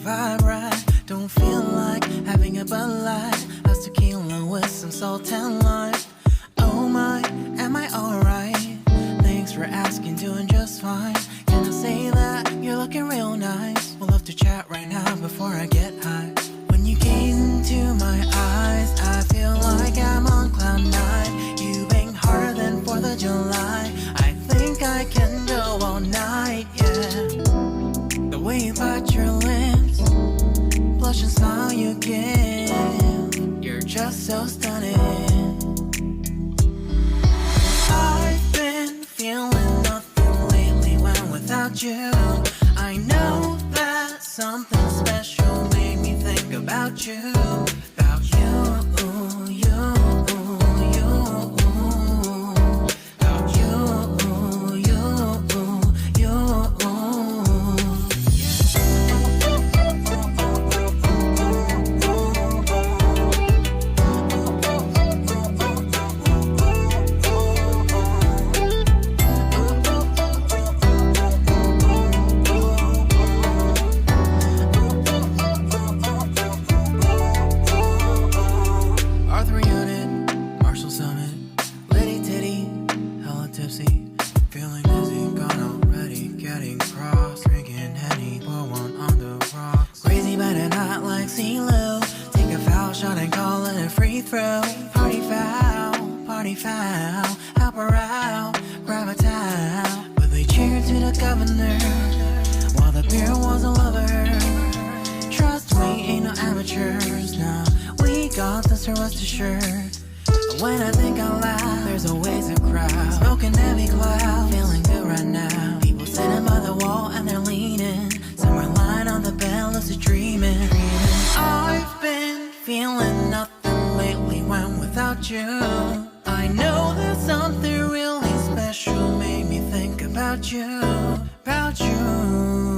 vibe right. Don't feel like having a Bud Light. How's tequila with some salt and lime? Oh my, am I alright? Thanks for asking, doing just fine. Can I say that you're looking real nice? We'll love to chat right now before I get high. When you gaze into my eyes, I feel like I'm on cloud nine. You bang harder than 4th of July. I think I can go all night, yeah. The way you bite your lips, blush and smile you give, you're just so stunning. I've been feeling nothing lately when without you. I know that something special made me think about you. About you, you, you. About you, you, you. Arthur Unit, Marshall Summit, Liddy Titty, hella tipsy, feeling dizzy, gone already, getting cross, drinking Henny, pour one on the rocks. Crazy but not like CeeLo, take a foul shot and call it a free throw. Party foul, help her out, grab a towel. But they cheered to the governor, while the beer was a lover. Trust me, ain't no amateurs, nah. We got this, so rest assured. When I think out loud, there's always a crowd. Smoking heavy cloud, feeling good right now. People sitting by the wall and they're leaning. Some are lying on the bed, lucid dreaming. I've been feeling nothing lately when without you. I know that something really special made me think about you. About you.